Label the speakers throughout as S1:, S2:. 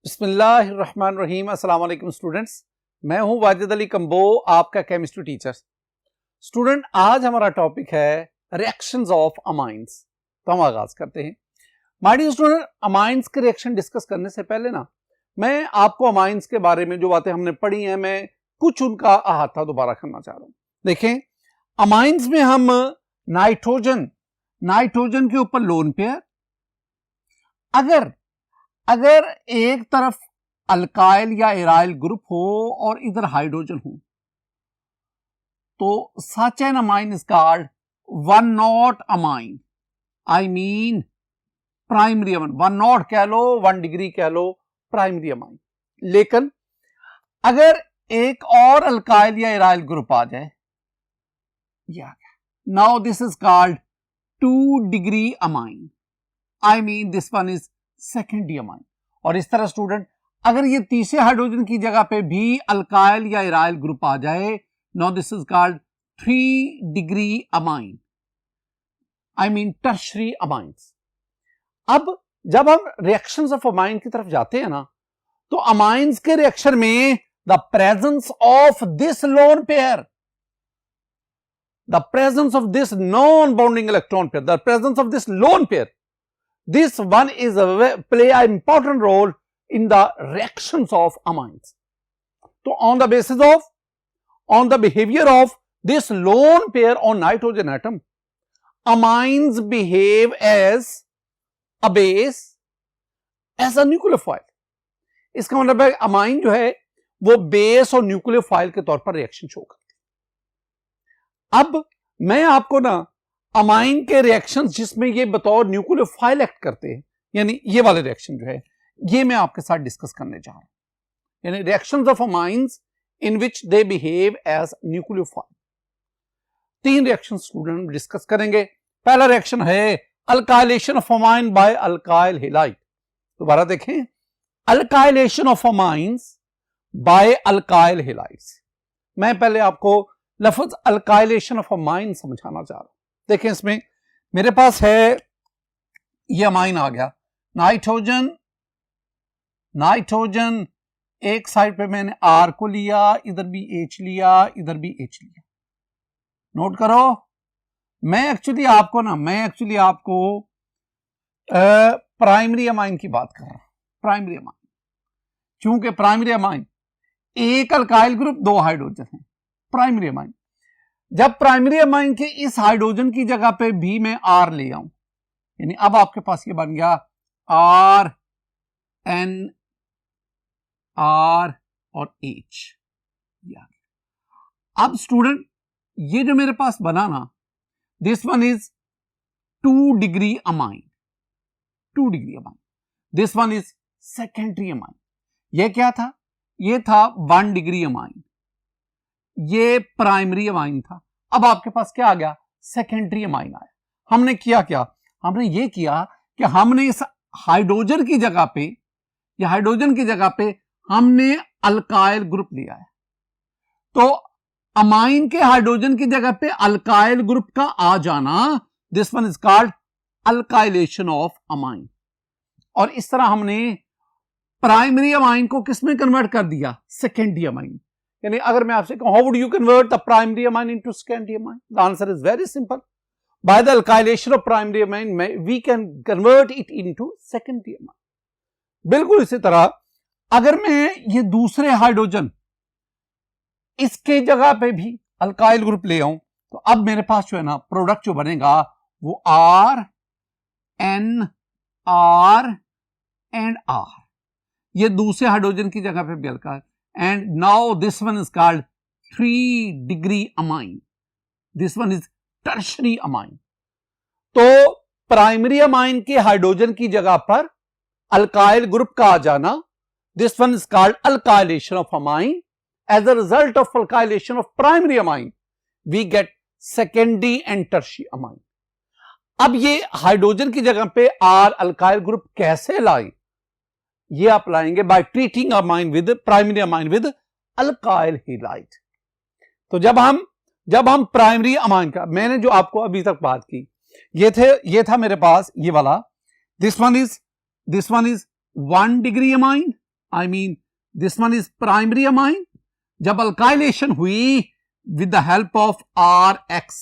S1: बिस्मिल्लाहिर्रहमानिर्रहीम। अस्सलाम वालेकुम स्टूडेंट्स, मैं हूं वाजिद अली कंबो, आपका केमिस्ट्री टीचर। स्टूडेंट, आज हमारा टॉपिक है रिएक्शंस ऑफ अमाइंस। तो हम आगाज करते हैं। माय डियर स्टूडेंट, अमाइंस के रिएक्शन डिस्कस करने से पहले ना मैं आपको अमाइंस के बारे में जो बातें हमने पढ़ी हैं, मैं कुछ उनका अहाता दोबारा करना चाह रहा हूं। देखें, अमाइंस में हम नाइट्रोजन के ऊपर लोन पेयर, अगर एक तरफ अल्काइल या एराइल ग्रुप हो और इधर हाइड्रोजन हो तो such an amine is called one not amine. I mean primary amine. One not कह लो, 1 डिग्री कह लो, प्राइमरी अमाइन। लेकिन अगर एक और अल्काइल या एराइल ग्रुप आ जाए, now this is called 2 degree amine. I mean this one is secondary amine. और इस तरह स्टूडेंट, अगर ये तीसरे हाइड्रोजन की जगह पे भी अल्काइल या एराइल ग्रुप आ जाए, now this is called 3 degree amine. I mean tertiary amines. अब जब हम रिएक्शंस ऑफ अमाइन की तरफ जाते हैं ना, तो अमाइंस के रिएक्शन में the presence of this lone pair, the presence of this non-bonding electron pair, the presence of this lone pair, this one is play an important role in the reactions of amines. So on the behavior of this lone pair on nitrogen atom, amines behave as a base, as a nucleophile. इसका मतलब है amine जो है वो base और nucleophile के तौर पर रिएक्शन शो करती है। अब मैं आपको ना अमाइन के रिएक्शंस जिसमें ये बतौर न्यूक्लियोफाइल एक्ट करते हैं, यानी ये वाले रिएक्शन जो है, ये मैं आपके साथ डिस्कस करने जा रहा हूं। यानी reactions of amines in which they behave as nucleophile. 3 reaction student discuss करेंगे। पहला रिएक्शन है alkylation of amine by alkyl halide. दोबारा देखें, alkylation of amines by alkyl halides. मैं पहले आपको लफ्ज अल्काइलेशन ऑफ अमाइन समझाना चाह रहा हूं। देखें, इसमें मेरे पास है ये अमाइन आ गया, नाइट्रोजन एक साइड पे मैंने R को लिया, इधर भी H लिया, इधर भी H लिया। नोट करो, मैं एक्चुअली आपको प्राइमरी अमाइन की बात कर रहा हूं। प्राइमरी अमाइन, चूंकि प्राइमरी अमाइन एक अल्काइल ग्रुप 2 हाइड्रोजन है। प्राइमरी अमाइन, जब प्राइमरी अमाइन के इस हाइड्रोजन की जगह पे भी मैं R ले आऊं, यानी अब आपके पास ये बन गया R, N, R और H। अब स्टूडेंट, ये जो मेरे पास बना ना, this one is 2 degree amine. 2 degree amine. This one is secondary amine. ये क्या था? ये था 1 डिग्री अमाइन। ये प्राइमरी अमाइन था। अब आपके पास क्या आ गया? सेकेंडरी अमाइन आया। हमने किया क्या? हमने ये किया कि हमने इस हाइड्रोजन की जगह पे हमने अल्काइल ग्रुप लिया है। तो अमाइन के हाइड्रोजन की जगह पे अल्काइल ग्रुप का आ जाना, this one is called alkylation of amine. और इस तरह हमने प्राइमरी अमाइन को किसमें कन्वर्ट कर दिया? Secondary amine. यानी अगर मैं आपसे कहूं, how would you convert the primary amine into secondary amine? The answer is very simple. By the alkylation of primary amine we can convert it into secondary amine. बिल्कुल इसी तरह अगर मैं ये दूसरे हाइड्रोजन इसके जगह पे भी अल्काइल ग्रुप ले आऊं, तो अब मेरे पास जो है ना प्रोडक्ट जो बनेगा वो R, N, R and R। ये दूसरे हाइड्रोजन की जगह पे भी alkyl. And now this one is called 3 degree amine. This one is tertiary amine. तो प्राइमरी अमाइन के हाइड्रोजन की जगह पर अल्काइल ग्रुप का आ जाना, this one is called alkylation of amine. As a result of alkylation of primary amine, we get secondary and tertiary amine. अब ये hydrogen की जगह पे R अल्काइल ग्रुप कैसे लाए? ये आप लाएंगे by treating amine with primary amine with alkyl halide. तो जब हम प्राइमरी अमाइन का, मैंने जो आपको अभी तक बात की, ये था मेरे पास ये वाला, this one is 1 degree amine, I mean this one is primary amine. जब अल्काइलेशन हुई with the help of RX.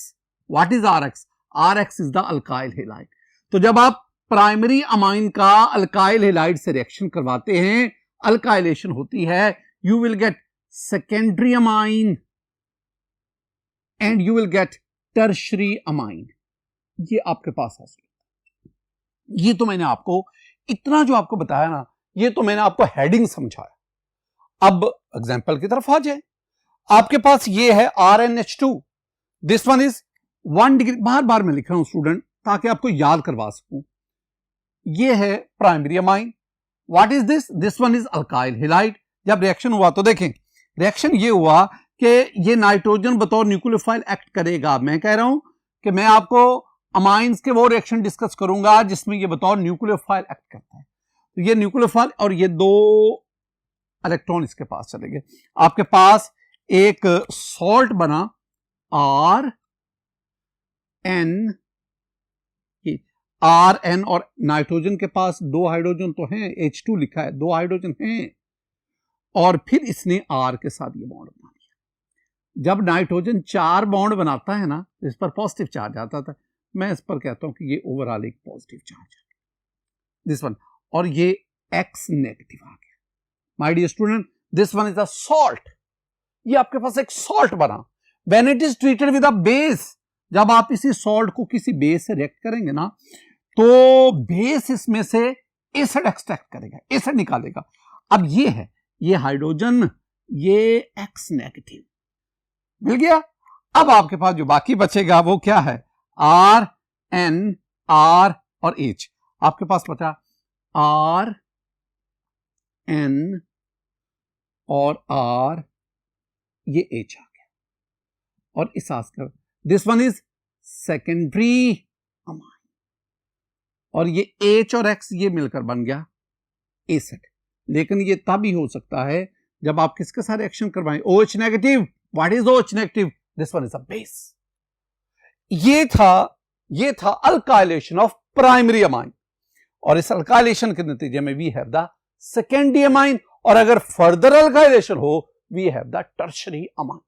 S1: What is RX? RX is the alkyl halide. तो जब आप प्राइमरी अमाइन का अल्काइल हैलाइड से रिएक्शन करवाते हैं, alkylation होती है, you will get secondary amine and you will get tertiary amine. ये आपके पास है. ये तो मैंने आपको इतना जो आपको बताया ना, ये तो मैंने आपको हेडिंग समझाया. अब एग्जांपल की तरफ आ जाए. आपके पास ये है RnH2. This one is 1 degree. बार बार मैं लिख रहा हूं स्टूडेंट ताकि आपको याद करवा सकूं. ये है primary amine. What is this? This one is alkyl halide. जब रिएक्शन हुआ तो देखें, रिएक्शन ये हुआ कि ये नाइट्रोजन बतौर न्यूक्लियोफाइल एक्ट करेगा. मैं कह रहा हूं कि मैं आपको अमाइंस के वो रिएक्शन डिस्कस करूंगा जिसमें ये बतौर न्यूक्लियोफाइल एक्ट करता है. तो ये न्यूक्लियोफाइल और ये 2 इलेक्ट्रॉन इसके पास चले गए. आपके पास एक सॉल्ट बना RN और नाइट्रोजन के पास 2 हाइड्रोजन तो हैं, H2 लिखा है, 2 हाइड्रोजन हैं, और फिर इसने R के साथ ये बॉन्ड बना दिया. जब नाइट्रोजन 4 बॉन्ड बनाता है ना, इस पर पॉजिटिव चार्ज आता था. मैं इस पर कहता हूं कि ये ओवरऑल एक पॉजिटिव चार्ज है, दिस वन, और ये X नेगेटिव आ गया. My dear student, this one is a salt. ये आपके पास एक सॉल्ट बना. When it is treated with a base, जब आप इसी सॉल्ट को किसी बेस से रिएक्ट करेंगे ना, तो बेस इसमें से एसिड एक्सट्रैक्ट करेगा, एसिड निकालेगा. अब ये है, ये हाइड्रोजन, ये X नेगेटिव मिल गया. अब आपके पास जो बाकी बचेगा वो क्या है? R, N, R और H. आपके पास बचा R, N और R, ये H आ गया, और इस आस्कर this one is secondary amine, और ये H और X ये मिलकर बन गया एसिड. लेकिन ये तब ही हो सकता है जब आप किसके साथ रिएक्शन करवाएं? OH negative. What is OH negative? This one is a base. ये था अल्काइलेशन ऑफ प्राइमरी अमाइन, और इस अल्काइलेशन के नतीजे में we have the secondary amine, और अगर फर्दर अल्काइलेशन हो we have the tertiary amine.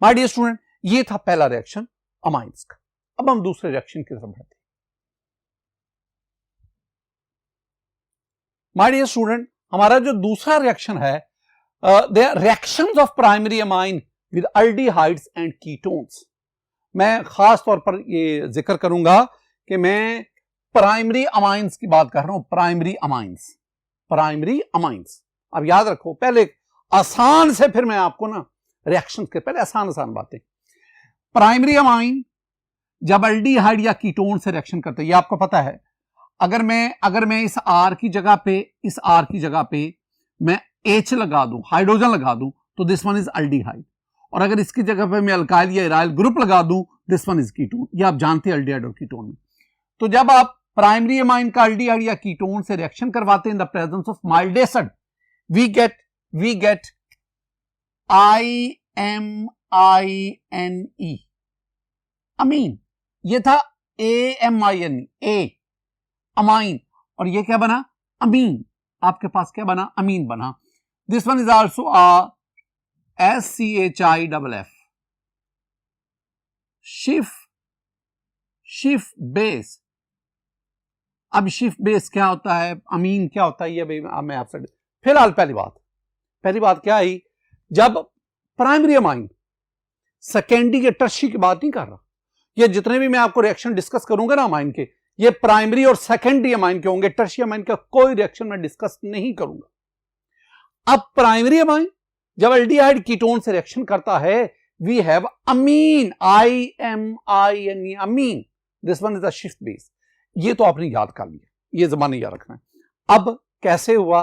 S1: My dear student, ये था पहला रिएक्शन अमाइंस का. अब हम दूसरे रिएक्शन की तरफ बढ़ते हैं. माय डियर स्टूडेंट, हमारा जो दूसरा रिएक्शन है, they are reactions of primary amine with aldehydes and ketones. मैं खास तौर पर ये जिक्र करूंगा कि मैं प्राइमरी अमाइंस की बात कर रहा हूं. Primary amines. अब याद रखो, पहले आसान से, फिर मैं आपको ना रिएक्शन के पहले आसान बातें. प्राइमरी अमाइन जब अल्डिहाइड या कीटोन से रिएक्शन करते हैं, ये आपको पता है. अगर मैं इस R की जगह पे मैं H लगा दूं, हाइड्रोजन लगा दूं, तो दिस वन इज अल्डिहाइड. और अगर इसकी जगह पे मैं अल्काइल या इराइल ग्रुप लगा दूं, दिस वन इज कीटोन. ये आप जानते हैं अल्डिहाइड और कीटोन में. तो जब आप प्राइमरी अमाइन का अल्डिहाइड या कीटोन से रिएक्शन करवाते हैं in the presence of mild acid, we get IMINE, imine. ये था AMINE, अमाइन, और ये क्या बना? अमीन. आपके पास क्या बना? अमीन बना. This one is also SCHIFF, Schiff base. अब शिफ बेस क्या होता है, अमीन क्या होता है, ये मैं आपसे फिलहाल पहली बात क्या आई? जब प्राइमरी अमाइन सेकेंडरी के टर्शरी की बात नहीं कर रहा. ये जितने भी मैं आपको रिएक्शन डिस्कस करूंगा ना अमाइन के, ये प्राइमरी और सेकेंडरी अमाइन के होंगे. टर्शरी अमाइन का कोई रिएक्शन मैं डिस्कस नहीं करूंगा. अब प्राइमरी अमाइन जब एल्डिहाइड कीटोन से रिएक्शन करता है, we have imine, IMINE, imine. This one is a शिफ्ट बेस. ये तो आपने याद कर लिया, ये जमाने याद रखना है. अब कैसे हुआ?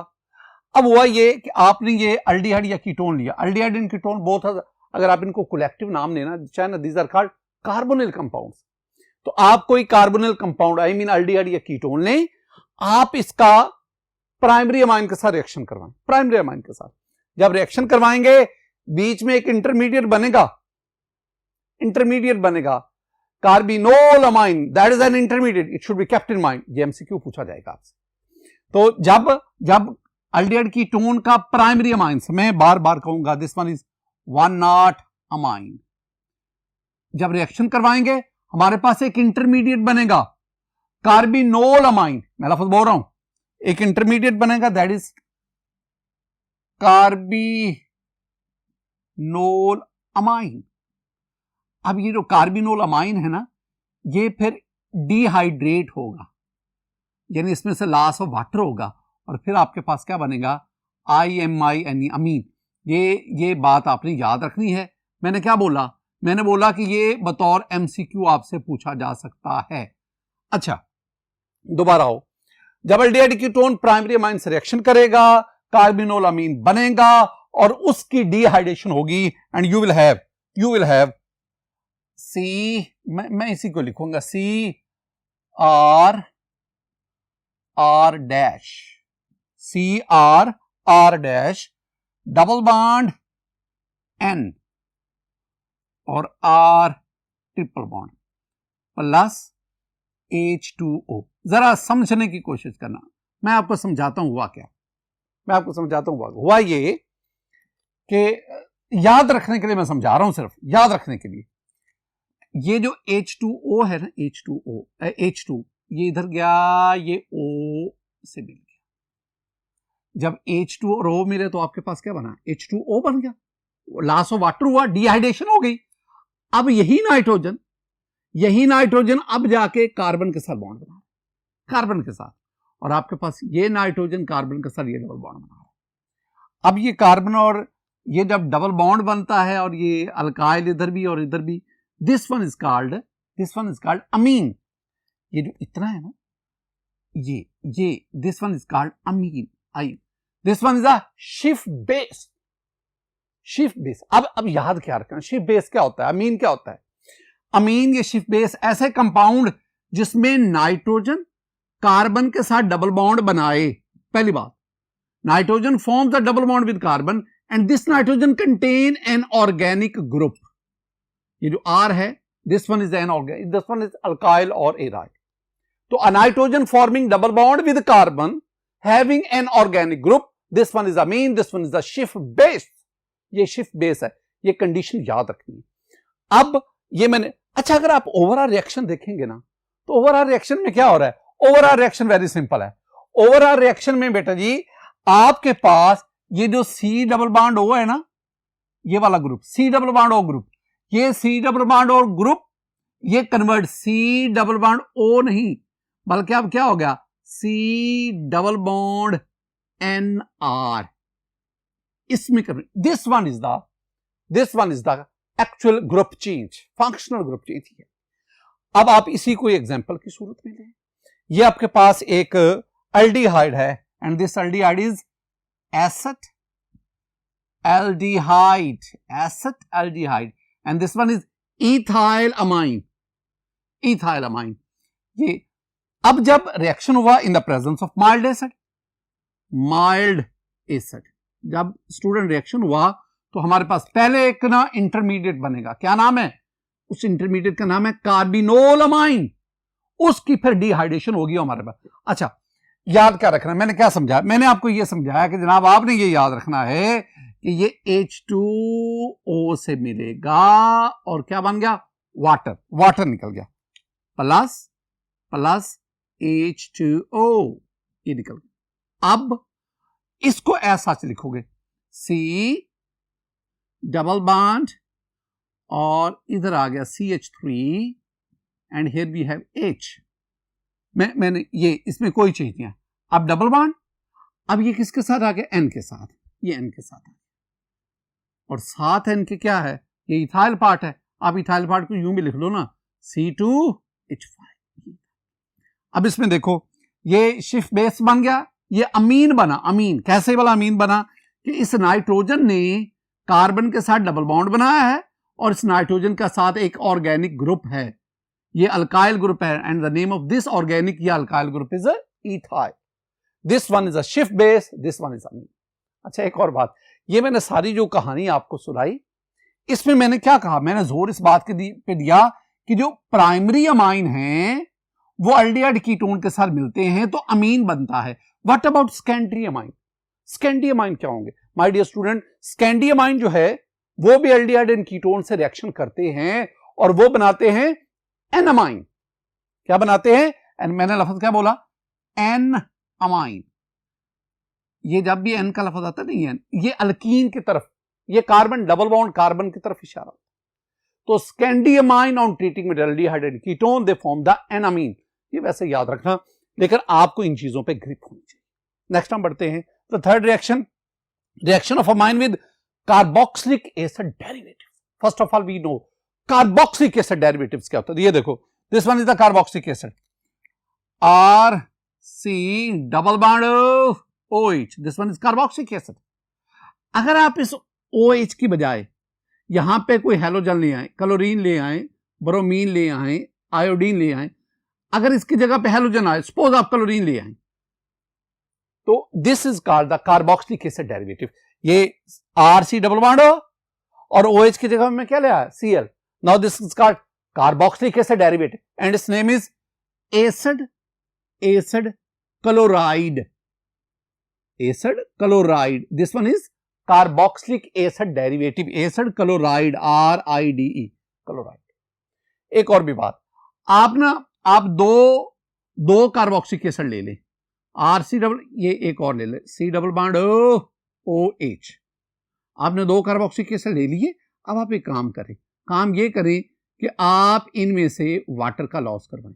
S1: अब हुआ ये कि आपने ये अल्डिहाइड या कीटोन लिया. अल्डिहाइड एंड कीटोन बोथ, अगर आप इनको कलेक्टिव नाम लेना चाहे, these are called carbonyl compounds. तो आप कोई carbonyl compound, I mean aldehyde या कीटोन लें, आप इसका प्राइमरी अमाइन के साथ रिएक्शन करवाएं. प्राइमरी अमाइन के साथ जब रिएक्शन करवाएंगे, बीच में एक इंटरमीडिएट बनेगा, carbinol amine, that is an intermediate, it should be kept in mind. ये एमसीक्यू पूछा जाएगा आपसे. तो जब एल्डिहाइड कीटोन का प्राइमरी अमाइंस, मैं बार बार कहूंगा, दिस वन इज 1-नॉट अमाइन। जब रिएक्शन करवाएंगे हमारे पास एक इंटरमीडिएट बनेगा कार्बिनोल अमाइन, मैं लफ्ज बोल रहा हूं, एक इंटरमीडिएट बनेगा दैट इज कार्बिनोल अमाइन। अब ये जो कार्बिनोल अमाइन है ना, ये फिर डिहाइड्रेट होगा, यानी इसमें से लॉस ऑफ वाटर होगा, और फिर आपके पास क्या बनेगा, IMINE अमीन। ये बात आपने याद रखनी है। मैंने क्या बोला, मैंने बोला कि ये बतौर MCQ आपसे पूछा जा सकता है। अच्छा दोबारा हो, जब एल्डिहाइड कीटोन प्राइमरी अमाइन से रिएक्शन करेगा, कार्बिनोल अमीन बनेगा और उसकी डिहाइड्रेशन होगी, एंड यू विल हैव सी, मैं इसी को लिखूंगा CR dash, CR dash, double bond N और R triple bond plus H2O। जरा समझने की कोशिश करना, मैं आपको समझाता हूं हुआ क्या, मैं आपको समझाता हूं हुआ ये कि याद रखने के लिए मैं समझा रहा हूं, सिर्फ याद रखने के लिए। ये जो H2O है ना, H2, ये इधर गया, ये O से मिल गया। जब H2 और O मिले तो आपके पास क्या बना, H2O बन गया, लॉस ऑफ वाटर हुआ, डिहाइड्रेशन हो गई। अब यही नाइट्रोजन अब जाके कार्बन के साथ बॉन्ड बना, कार्बन के साथ, और आपके पास ये नाइट्रोजन कार्बन के साथ ये डबल बॉन्ड बना रहा है। अब ये कार्बन और ये जब डबल बॉन्ड बनता है और ये अल्काइल इधर भी और इधर भी, this one is called imine. ये जो इतना है ना, ये this one is called imine, this one is a शिफ्ट बेस। अब याद क्या रखना, शिफ्ट बेस क्या होता है, अमीन क्या होता है। अमीन ये शिफ्ट बेस ऐसे कंपाउंड जिसमें नाइट्रोजन कार्बन के साथ डबल बॉन्ड बनाए। पहली बात, nitrogen forms the double bond with carbon and this nitrogen contain an organic group. ये जो R है, this one is an organic, this one is alkyl और एराइल। तो a nitrogen forming double bond with carbon having an organic group, this one is imine, this one is the शिफ्ट base. ये शिफ्ट base है, ये condition याद रखनी है। अब ये मैंने, अच्छा अगर आप ओवरऑल रिएक्शन देखेंगे ना, तो ओवरऑल रिएक्शन में क्या हो रहा है, ओवरऑल रिएक्शन वेरी सिंपल है। ओवरऑल रिएक्शन में बेटा जी आपके पास ये जो C डबल बॉन्ड O है ना, ये वाला group C double bond O group, ये C double bond O group ये convert C double bond O नहीं, बल्कि अब क्या हो गया, C डबल बॉन्ड NR। इसमें convert, this one is the actual group change, functional group change है। अब आप इसी को एग्जांपल की सूरत में लें। ये आपके पास एक एल्डिहाइड है and this aldehyde is asset aldehyde and this one is ethyl amine. ये अब जब रिएक्शन हुआ इन the presence of mild acid, जब स्टूडेंट रिएक्शन हुआ तो हमारे पास पहले एक ना इंटरमीडिएट बनेगा, क्या नाम है, उस इंटरमीडिएट का नाम है कार्बिनोल अमाइन, उसकी फिर डिहाइड्रेशन होगी हमारे पास। अच्छा याद क्या रखना, मैंने क्या समझाया, मैंने आपको यह समझाया कि जनाब आपने ये याद रखना है कि ये H2O से मिलेगा और क्या बन गया, वाटर निकल गया, प्लस H2O ये निकल गया। अब इसको ऐसा लिखोगे, C डबल बॉन्ड और इधर आ गया CH3 and here we have H। मैंने ये इसमें कोई चीज नहीं है। अब डबल बॉन्ड, अब ये किसके साथ आ गया, N के साथ, ये N के साथ आ गया, और साथ N के क्या है, ये इथाइल पार्ट है। आप इथाइल पार्ट को यूं भी लिख लो ना, C2H5। अब इसमें देखो ये शिफ्ट बेस बन गया, ये अमीन बना। अमीन कैसे वाला अमीन बना कि इस नाइट्रोजन ने कार्बन के साथ डबल बॉन्ड बनाया है और इस नाइट्रोजन का साथ एक ऑर्गेनिक ग्रुप है, ये अल्काइल ग्रुप है, and the name of this organic या alkyl group is ethyl. This one is a शिफ्ट base, this one is amine. अच्छा एक और बात, ये मैंने सारी जो कहानी आपको सुनाई, इसमें मैंने क्या कहा, मैंने जोर इस बात पे दिया कि जो प्राइमरी अमाइन है वो एल्डिहाइड कीटोन के साथ मिलते हैं तो अमीन बनता है। व्हाट अबाउट सेकेंडरी अमाइन, स्कैंडियमाइन क्या होंगे? माय डियर स्टूडेंट, स्कैंडियमाइन जो है वो भी एल्डिहाइड एंड कीटोन से रिएक्शन करते हैं और वो बनाते हैं एनामाइन। क्या बनाते हैं? एंड मैंने लफ्ज क्या बोला? An amine. ये जब भी एन का लफ्ज आता नहीं है, ये अल्कीन की तरफ, ये कार्बन डबल बॉन्ड कार्बन की तरफ इशारा। तो secondary amine on treating with aldehyde and ketone they form the enamine. ये वैसे याद रखना, लेकिन आपको इन चीजों पे ग्रिप होनी चाहिए। नेक्स्ट हम बढ़ते हैं the third reaction, reaction of amine with carboxylic acid derivative. First of all we know carboxylic acid derivatives क्या होता है। ये देखो, this one is the carboxylic acid, R C double bond OH, this one is carboxylic acid. अगर आप इस OH की बजाय यहां पे कोई हैलोजन ले आए, क्लोरीन ले आए, ब्रोमीन ले आए, आयोडीन ले आए, अगर इसकी जगह पे हैलोजन आए, सपोज आप क्लोरीन ले आए, तो this is called the carboxylic acid derivative. ये RC डबल बॉन्ड और OH की जगह में क्या ले आया? Cl। Now this is called carboxylic acid derivative and it's name is acid chloride. Acid chloride, this one is carboxylic acid derivative, acid chloride, RIDE, chloride. एक और भी बात, आप दो कार्बोक्सिलिक एसिड ले लें, RC डबल, ये एक और ले ले, C डबल बॉन्ड OH। आपने दो कार्बोक्सिलिक एसिड ले लिए। अब आप एक काम करें, काम ये करें कि आप इनमें से वाटर का लॉस करवाएं,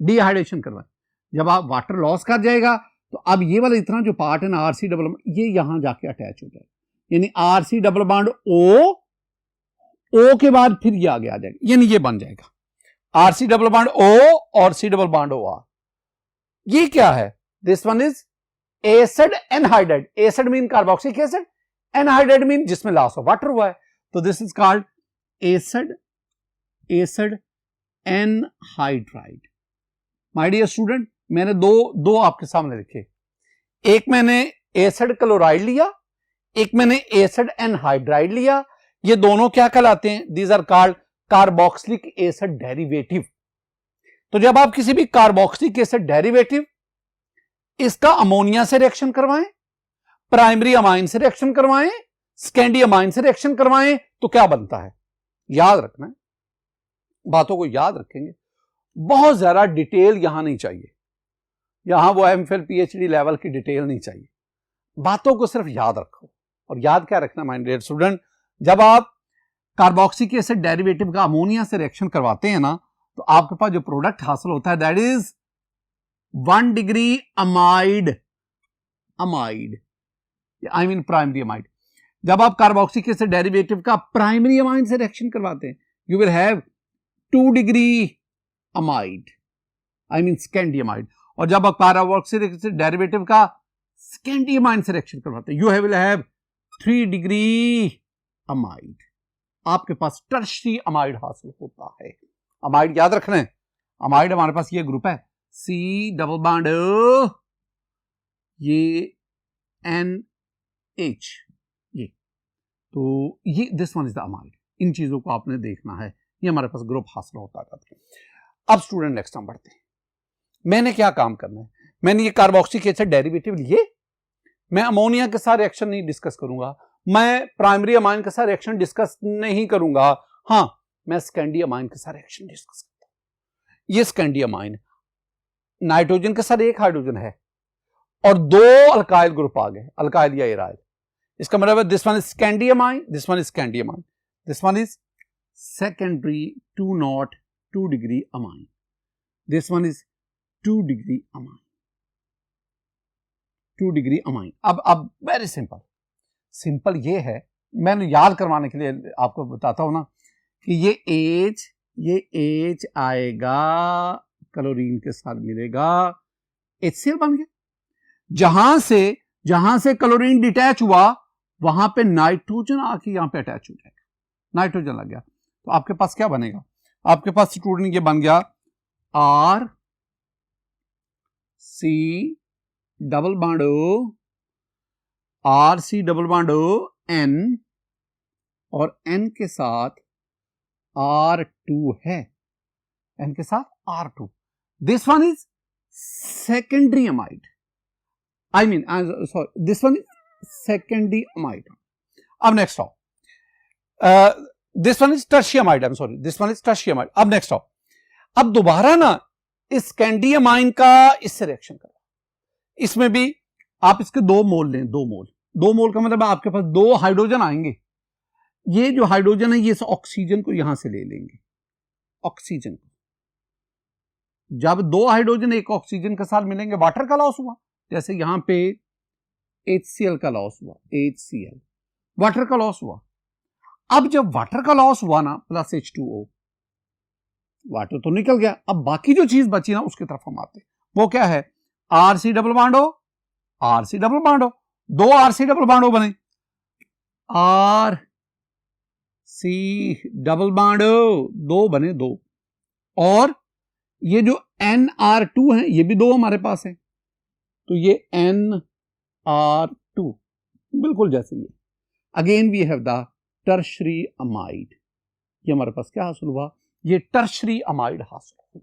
S1: डिहाइड्रेशन करवाएं। जब आप वाटर लॉस कर जाएगा तो अब ये वाला इतना जो पार्ट है ना RC डबल, ये यहां जाके अटैच हो जाएगा, यानी RC डबल बॉन्ड O के बाद फिर ये आगे आ जाएगा, यानी ये बन जाएगा RC डबल बॉन्ड O और C डबल बॉन्ड OR। ये क्या है? This one is acid anhydride. Acid mean carboxylic acid, anhydride mean जिसमें लॉस ऑफ वाटर हुआ है, तो this is called acid anhydride. My dear student, मैंने दो आपके सामने लिखे, एक मैंने एसिड क्लोराइड लिया, एक मैंने एसिड एनहाइड्राइड लिया। ये दोनों क्या कहलाते हैं? These are called carboxylic acid derivative. तो जब आप किसी भी कार्बोक्सिलिक एसिड डेरिवेटिव इसका अमोनिया से रिएक्शन करवाएं, प्राइमरी अमाइन से रिएक्शन करवाएं, स्कैंडियमाइन से रिएक्शन करवाएं, तो क्या बनता है? याद रखना है, बातों को याद रखेंगे, बहुत ज्यादा डिटेल यहां नहीं चाहिए, यहां वो MPhil PhD लेवल की डिटेल नहीं चाहिए, बातों को सिर्फ याद रखो। और याद क्या रखना माय डियर स्टूडेंट, जब आप कार्बोक्सिलिक एसिड डेरिवेटिव का अमोनिया से रिएक्शन करवाते हैं ना, तो आपके पास जो प्रोडक्ट हासिल होता है that is 1 degree amide, I mean primary amide. जब आप कार्बोक्सिलिक एसिड डेरिवेटिव का प्राइमरी अमाइन से रिएक्शन करवाते हैं, you will have 2 degree amide, I mean secondary amide. और जब आप कार्बोक्सिलिक एसिड डेरिवेटिव का स्कैंडियमाइन से रिएक्शन करवाते हैं, you will have 3 degree amide. आपके पास टर्शरी अमाइड हासिल होता है। अमाइड याद रखना है, अमाइड हमारे पास ये ग्रुप है, C डबल बॉन्ड ये NH, ये तो ये this one is the amide. इन चीजों को आपने देखना है, ये हमारे पास ग्रुप हासिल होता है। अब स्टूडेंट नेक्स्ट हम बढ़ते हैं। मैंने क्या काम करना है? मैंने ये कार्बोक्सिलिक एसिड डेरिवेटिव लिए, मैं अमोनिया के साथ रिएक्शन नहीं डिस्कस करूंगा, मैं प्राइमरी अमाइन के साथ रिएक्शन डिस्कस नहीं करूंगा, हां मैं स्कैंडियमाइन के साथ रिएक्शन डिस्कस करता हूं। ये स्कैंडियमाइन नाइट्रोजन के साथ एक हाइड्रोजन है और 2 अल्काइल ग्रुप आ गए, अल्काइल या एराइल। इसका मतलब है this one is secondary amine, this one is secondary amine, this one is secondary 2 degree amine, this one is 2 degree amine, 2 degree amine. अब वेरी सिंपल ये है, मैंने याद करवाने के लिए आपको बताता हूं ना कि ये H आएगा, क्लोरीन के साथ मिलेगा, HCl बन गया। जहां से क्लोरीन डिटैच हुआ वहां पे नाइट्रोजन आके यहां पे अटैच हो जाएगा, नाइट्रोजन लग गया, तो आपके पास क्या बनेगा? आपके पास स्टूडेंट ये बन गया RC double bond RC double bond N और N के साथ R2 है, N के साथ R2। This one is secondary amide, I mean sorry, this one is secondary amide. अब नेक्स्ट आओ, this one is tertiary amide, I am sorry, this one is tertiary amide. अब next आओ, अब दोबारा ना इस कैंडी अमाइन का इससे रिएक्शन करो, इसमें भी आप इसके 2 मोल लें, 2 मोल, 2 मोल का मतलब आपके पास 2 हाइड्रोजन आएंगे। ये जो हाइड्रोजन है ये इस ऑक्सीजन को यहां से ले लेंगे, ऑक्सीजन को। जब 2 हाइड्रोजन एक ऑक्सीजन के साथ मिलेंगे वाटर का लॉस हुआ, जैसे यहां पे HCl का लॉस हुआ, HCl वाटर का लॉस हुआ। अब जब वाटर का लॉस हुआ ना प्लस H2O, वाटर तो निकल गया, अब बाकी जो चीज बची ना उसकी तरफ हम आते हैं, वो क्या है, RC डबल बॉन्ड हो, RC डबल बॉन्ड हो, 2 RC डबल बॉन्ड हो बने, RC डबल बॉन्ड 2 बने, 2, और ये जो NR2 है ये भी 2 हमारे पास है, तो ये NR2 बिल्कुल जैसे ये। Again we have the tertiary amide, ये हमारे पास क्या हासिल हुआ, ये टर्शरी अमाइड हासिल हुआ।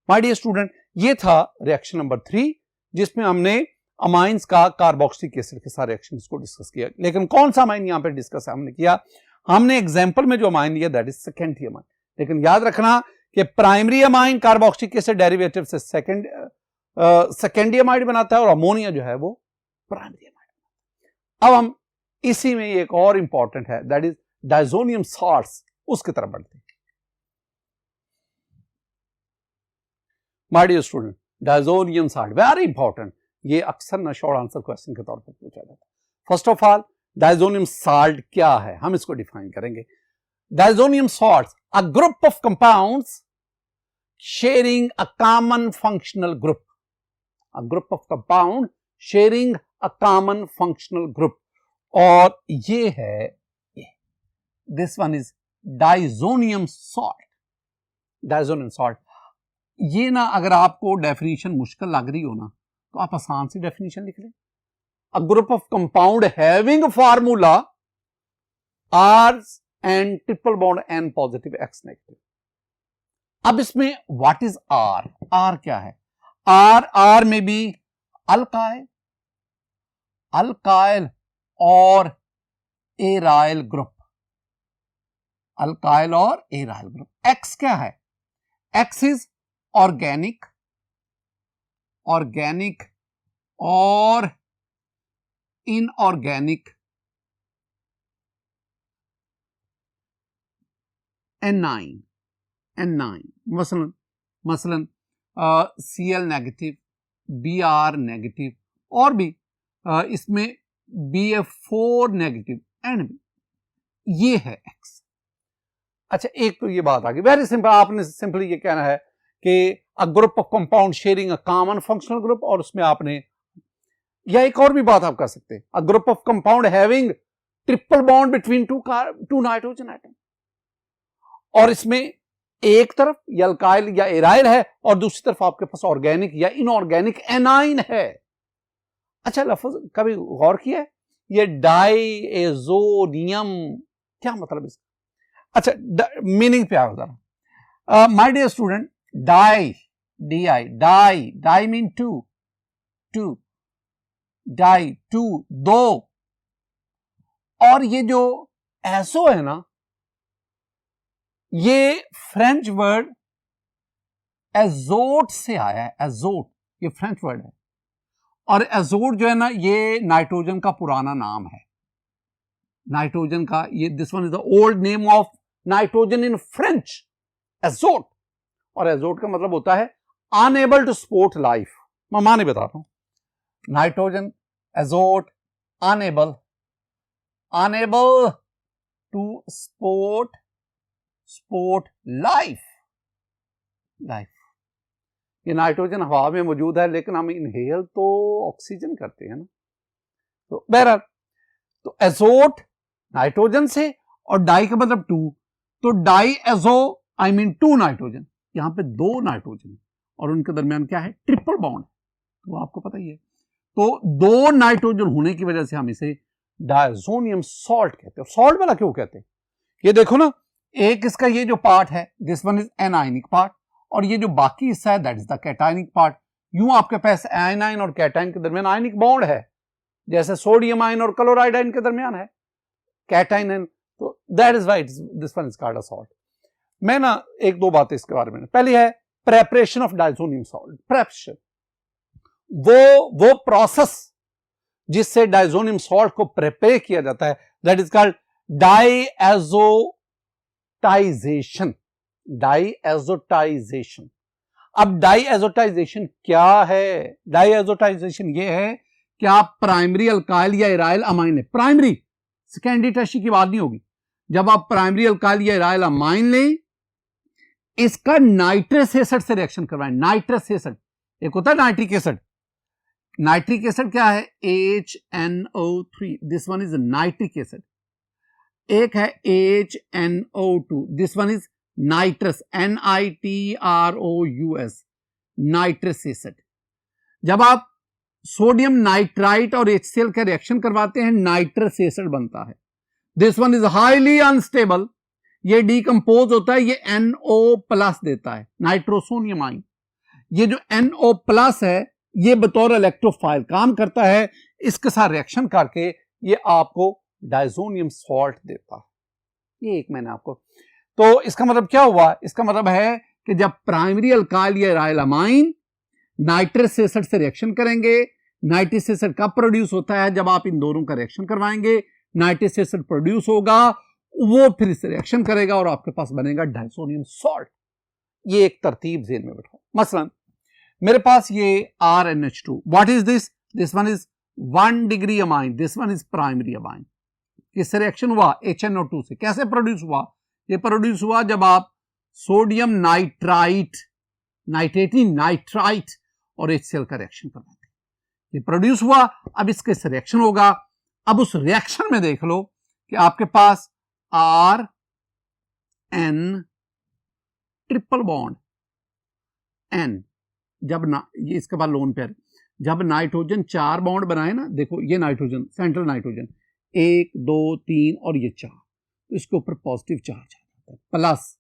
S1: माय डियर स्टूडेंट, ये था रिएक्शन नंबर 3 जिसमें हमने अमाइंस का कार्बोक्सिलिक एसिड के साथ रिएक्शन को डिस्कस किया। लेकिन कौन सा अमाइन यहां पे डिस्कस हमने किया, हमने एग्जांपल में जो अमाइन लिया दैट इज सेकेंडरी अमाइन। लेकिन याद रखना कि primary amine carboxylic acid derivative से सेकेंडरी अमाइड बनाता है और अमोनिया जो है वो प्राइमरी अमाइड। अब हम इसी में एक और इंपॉर्टेंट है दैट इज डायजोनियम सॉल्ट्स, उसकी तरफ बढ़ते हैं। My dear student, diazonium salt very important, ये अक्सर ना शॉर्ट आंसर क्वेश्चन के तौर पर पूछा जाता है। First of all diazonium salt क्या है, हम इसको डिफाइन करेंगे। Diazonium salts a group of compounds sharing a common functional group, a group of compound sharing a common functional group, और ये है, this one is diazonium salt. Diazonium salt, ये ना अगर आपको डेफिनेशन मुश्किल लग रही हो ना तो आप आसान सी डेफिनेशन लिख लें, a group of compound having formula R and triple bond N positive X negative. अब इसमें व्हाट इज R, R क्या है, R में भी अल्काइल, अल्काइल और एराइल ग्रुप, अल्काइल और एराइल ग्रुप। X क्या है, X इज ऑर्गेनिक, ऑर्गेनिक और इनऑर्गेनिक एनाइन, मसलन Cl नेगेटिव, Br नेगेटिव, और भी इसमें BF4 नेगेटिव एंड ये है X। अच्छा, एक तो ये बात आ गई, वेरी सिंपल, आपने सिंपली ये कहना है कि a group of compound sharing a common functional group, और उसमें आपने, या एक और भी बात आप कर सकते हैं, a group of compound having triple bond between two nitrogen atom, और इसमें एक तरफ या अल्काइल या एराइल है और दूसरी तरफ आपके पास ऑर्गेनिक या इनऑर्गेनिक एनाइन है। अच्छा, लफ्ज कभी गौर किया है, ये डाइएजोनियम क्या मतलब इसका, अच्छा मीनिंग पे आओ जरा। My dear student, di mean two, di two, 2, और ये जो एसो है ना, ये फ्रेंच वर्ड एजोट से आया है, एजोट ये फ्रेंच वर्ड है, और एजोट जो है ना ये नाइट्रोजन का पुराना नाम है, नाइट्रोजन का, ये this one is the old name of nitrogen in French, azote. और एजोट का मतलब होता है अनएबल टू सपोर्ट लाइफ, मैं माने बता रहा हूं, nitrogen, azote, unable to support life. ये नाइट्रोजन हवा में मौजूद है लेकिन हम इनहेल तो ऑक्सीजन करते हैं ना, तो बहरहाल, तो एजोट नाइट्रोजन से, और डाई का मतलब 2, तो diazo I mean 2 nitrogen, यहां पे 2 नाइट्रोजन है और उनके दरमियान क्या है, ट्रिपल बॉन्ड, तो आपको पता ही है, तो 2 नाइट्रोजन होने की वजह से हम इसे डायजोनियम सॉल्ट कहते हैं। सॉल्ट वाला क्यों कहते हैं, ये देखो ना, एक इसका ये जो पार्ट है this one is anionic part, और ये जो बाकी हिस्सा है that is the cationic part. यूं आपके पास एनाइन और कैटाइन के दरमियान आयनिक बॉन्ड है, जैसे सोडियम आयन और क्लोराइड आयन के दरमियान है, कैटाइन है, तो that is why this one is called a salt. मैं ना एक दो बातें इसके बारे में, पहली है preparation of diazonium salt. Preparation वो प्रोसेस जिससे डाइजोनियम सॉल्ट को प्रिपेयर किया जाता है, दैट इज कॉल्ड डाईएज़ोटाइजेशन। डाईएज़ोटाइजेशन। अब डाईएज़ोटाइजेशन क्या है? डाईएज़ोटाइजेशन ये है कि आप प्राइमरी अल्काइल या इराइल अमाइन है, प्राइमरी, सेकेंडरी टर्शियरी की बात नहीं होगी। जब आप प्राइमरी अल्काइल या इराइल अमाइन लें, इसका नाइट्रस एसिड से रिएक्शन करवाएं। नाइट्रस एसिड, एक होता है नाइट्रिक एसिड। नाइट्रिक एसिड क्या है? HNO3, this one is nitric acid. एक है HNO2, this one is nitrous, NITROUS, nitrous acid. जब आप सोडियम नाइट्राइट और HCl का रिएक्शन करवाते हैं, नाइट्रस एसिड बनता है। This one is highly unstable, ये डीकंपोज होता है, ये NO+ देता है, नाइट्रोसोनियम आयन। ये जो NO+ है, ये बतौर इलेक्ट्रोफाइल काम करता है, इसके साथ रिएक्शन करके ये आपको डाइजोनियम सॉल्ट देता है। ये एक मैंने आपको, तो इसका मतलब क्या हुआ? इसका मतलब है कि जब प्राइमरी अल्काइल या इराइल अमाइन नाइट्रस एसिड से रिएक्शन करेंगे, नाइट्रस एसिड कब प्रोड्यूस होता है? जब आप इन दोनों का रिएक्शन करवाएंगे, नाइट्रस एसिड प्रोड्यूस होगा, वो फिर इससे रिएक्शन करेगा और आपके पास बनेगा डाइजोनियम सॉल्ट। ये एक तरतीब ज़हन में बैठाओ। मसलन मेरे पास ये RNH2, what is this? This one is 1 degree amine, this one is primary amine. किससे रिएक्शन हुआ? HNO2 से। कैसे प्रोड्यूस हुआ? ये प्रोड्यूस हुआ जब आप सोडियम नाइट्राइट, नाइट्रेटिन नाइट्राइट और HCl का रिएक्शन करवाते हैं, ये प्रोड्यूस हुआ। अब इसके से रिएक्शन होगा। अब उस रिएक्शन में देख लो कि आपके पास RN ट्रिपल बॉन्ड N, जब ना, ये इसके बाद लोन पेयर, जब नाइट्रोजन 4 बॉन्ड बनाए ना, देखो ये नाइट्रोजन, सेंट्रल नाइट्रोजन 1 2 3 और ये 4, तो इसके ऊपर पॉजिटिव चार्ज आ जाता है, प्लस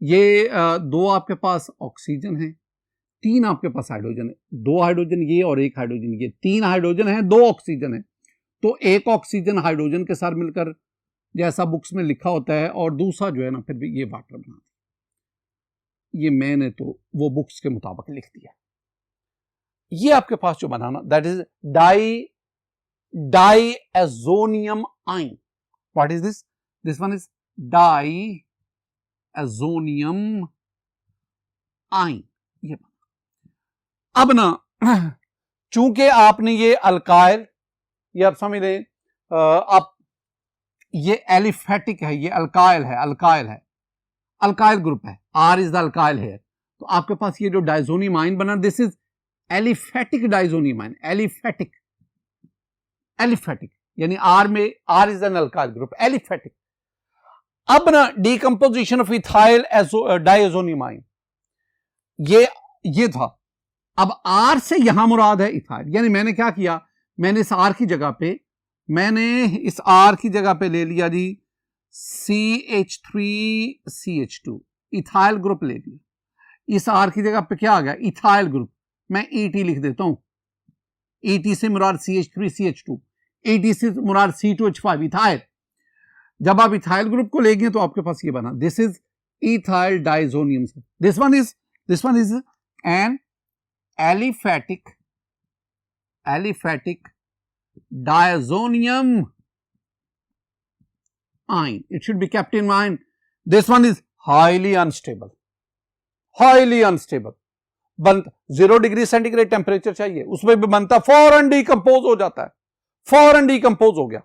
S1: ये 2 आपके पास ऑक्सीजन है, 3 आपके पास हाइड्रोजन है, 2 हाइड्रोजन ये और 1 हाइड्रोजन ये, 3 हाइड्रोजन है, 2 ऑक्सीजन है, तो 1 ऑक्सीजन हाइड्रोजन के साथ मिलकर जैसा बुक्स में लिखा होता है, और दूसरा जो है ना फिर भी ये वाटर बना, ये मैंने तो वो बुक्स के मुताबिक लिख दिया। ये आपके पास जो बनाना, that is diazonium ion. What is this? This one is diazonium ion. ये बना। अब ना चूंकि आपने ये अल्काइल, ये आप समझ लें, आप ये एलिफेटिक है, ये अल्काइल है, अल्काइल है, अल्काइल ग्रुप है, R इज द अल्काइल है, तो आपके पास ये जो डाइजोनियम आयन बना, this is aliphatic diazonium ion. Aliphatic, aliphatic यानी R में, R is an alkyl group, aliphatic. अब ना decomposition of ethyl diazonium ion, ये था। अब R से यहां मुराद है इथाइल, यानी मैंने क्या किया, मैंने इस R की जगह पे ले लिया जी CH3CH2, इथाइल ग्रुप ले लिया। इस R की जगह पे क्या आ गया? Ethyl group. मैं ET लिख देता हूं, ET से मुराद CH3CH2, ET से मुराद C2H5, इथाइल। जब आप इथाइल ग्रुप को ले गए तो आपके पास ये बना, this is ethyl diazonium. This one is N aliphatic diazonium ion. It should be kept in mind. This one is highly unstable. 0 degree centigrade temperature चाहिए, उसमें भी बनता, फौरन डिकंपोज हो जाता है, फौरन डिकंपोज हो गया।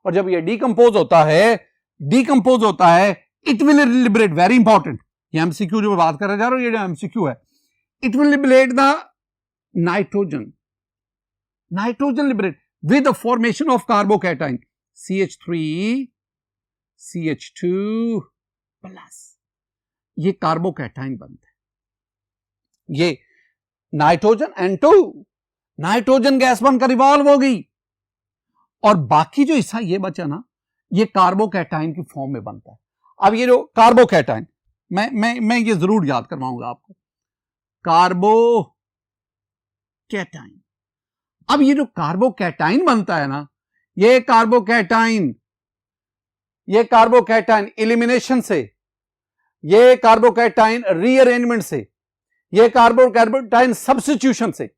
S1: और जब ये डिकंपोज होता है, it will liberate, very important, ये एमसीक्यू जो मैं बात कर जा रहा हूं, ये जो एमसीक्यू है, it will liberate the nitrogen liberate with the formation of carbocation CH3CH2+, ये कार्बोकैटाइन बनते हैं। ये नाइट्रोजन N2, नाइट्रोजन गैस बनकर इवॉल्व हो गई, और बाकी जो हिस्सा ये बचा ना, ये कार्बोकैटाइन की फॉर्म में बनता है। अब ये जो कार्बोकैटाइन, मैं ये जरूर याद करवाऊंगा आपको, कार्बोकैटाइन। अब ये जो कार्बोकैटाइन बनता है ना, ये कार्बोकैटाइन एलिमिनेशन से, ये कार्बोकैटाइन रीअरेंजमेंट से, ये कार्बोकैटाइन सब्स्टिट्यूशन से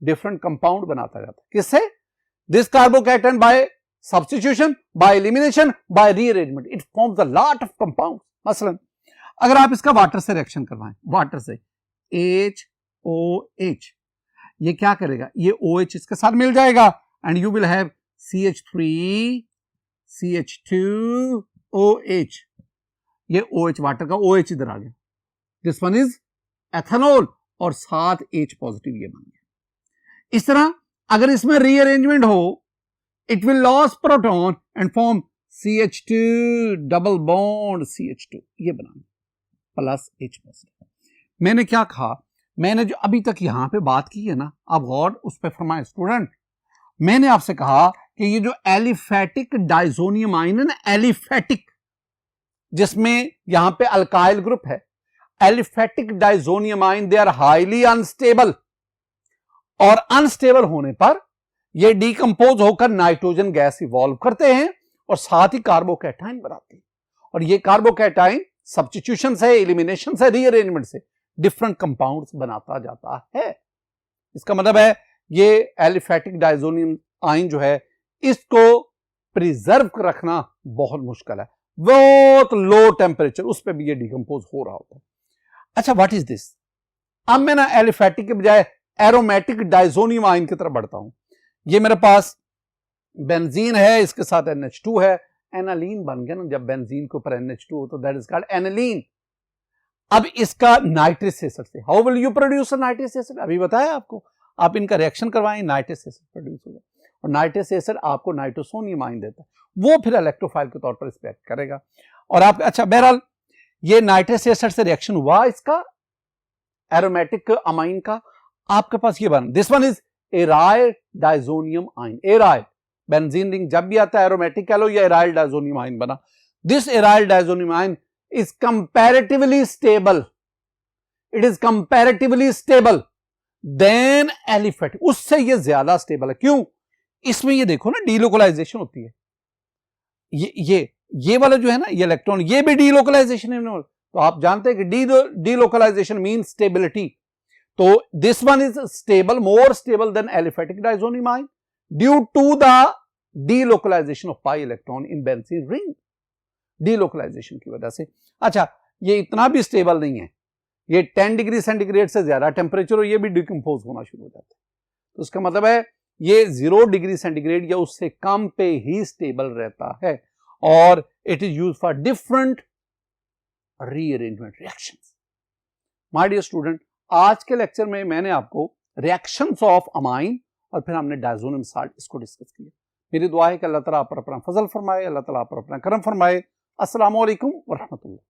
S1: डिफरेंट कंपाउंड बनाता जाता है। किससे? This carbocation by substitution, by elimination, by rearrangement, it forms a lot of compound. मसलन अगर आप इसका वाटर से रिएक्शन करवाएं, वाटर से HOH, ये क्या करेगा? ये OH इसके साथ मिल जाएगा and you will have CH3 CH2OH। ये OH वाटर का OH इधर आ गया, दिस वन इज एथेनॉल और साथ H पॉजिटिव ये बन गया। इस तरह अगर इसमें रीअरेंजमेंट हो, it will loss proton and form CH2 double bond CH2, ये बनाना प्लस H पॉजिटिव। मैंने क्या कहा? मैंने जो अभी तक यहां पे बात की है ना, आप गौर उस पर फरमाएं स्टूडेंट। मैंने आपसे कहा कि ये जो एलिफेटिक डाइजोनियम आयन है ना, एलिफेटिक, जिसमें यहां पे अल्काइल ग्रुप है, aliphatic diazonium ion they are highly unstable, और अनस्टेबल होने पर ये डीकंपोज होकर नाइट्रोजन गैस इवॉल्व करते हैं और साथ ही कार्बोकैटाइन बनाते हैं। और ये कार्बोकैटाइन सब्स्टिट्यूशन से, एलिमिनेशन से, रीअरेंजमेंट से डिफरेंट कंपाउंड्स बनाता जाता है। इसका मतलब है ये एलिफेटिक डाइजोनियम आयन जो है, इसको प्रिजर्व रखना बहुत मुश्किल है, बहुत लो टेम्परेचर उस पर भी ये डिकंपोज हो रहा होता है। अच्छा, व्हाट इज दिस? अब मैं ना एलिफेटिक के बजाय एरोमेटिक डाइजोनियम आयन की तरफ बढ़ता हूं। ये मेरे पास बेंजीन है, इसके साथ NH2 है, एनालीन बन गया ना। जब बेंजीन के ऊपर NH2 हो तो दैट इज कॉल्ड एनालीन। अब इसका नाइट्रिक एसिड से, how will you produce nitric acid? अभी बताया आपको, आप इनका रिएक्शन करवाएं, नाइट्रिक एसिड प्रोड्यूस होगा और नाइट्रिक एसिड आपको नाइट्रोसोनियम आयन देता है, वो फिर इलेक्ट्रोफाइल के तौर पर इस पर एक्ट करेगा। और आप, अच्छा बहरहाल ये नाइट्रिक एसिड से रिएक्शन हुआ इसका एरोमेटिक अमाइन का, आपके पास ये बन, this one is aryl diazonium ion. Aryl benzene ring जब भी आता है एरोमेटिक कह लो या एराइल डाइजोनियम आयन बना। This aryl diazonium ion is comparatively stable, it is comparatively stable than aliphatic, उससे ये ज्यादा स्टेबल है। क्यों? इसमें ये देखो ना, डीलोकलाइजेशन होती है, ये वाला जो है ना, ये इलेक्ट्रॉन, ये भी डीलोकलाइजेशन है। तो आप जानते हैं कि डीलोकलाइजेशन मीन स्टेबिलिटी। तो this one is stable, more stable than aliphatic diazonium ion due to the delocalization of pi electron in benzene ring, delocalization की वजह से। अच्छा, ये इतना भी स्टेबल नहीं है, ये 10 डिग्री सेंटीग्रेड से ज्यादा टेम्परेचर हो, ये भी डिकम्पोज होना शुरू हो जाता है। तो इसका मतलब है ये 0 डिग्री सेंटीग्रेड या उससे कम पे ही स्टेबल रहता है और it is used for different rearrangement reactions. My dear student, आज के लेक्चर में मैंने आपको रिएक्शंस ऑफ अमाइन और फिर हमने डाइजोनियम साल्ट इसको डिस्कस किया। मेरी दुआ है कि अल्लाह ताला आप पर अपना फजल फरमाए, अल्लाह ताला आप पर अपना करम फरमाए। अस्सलामु अलैकुम व रहमतुल्लाह।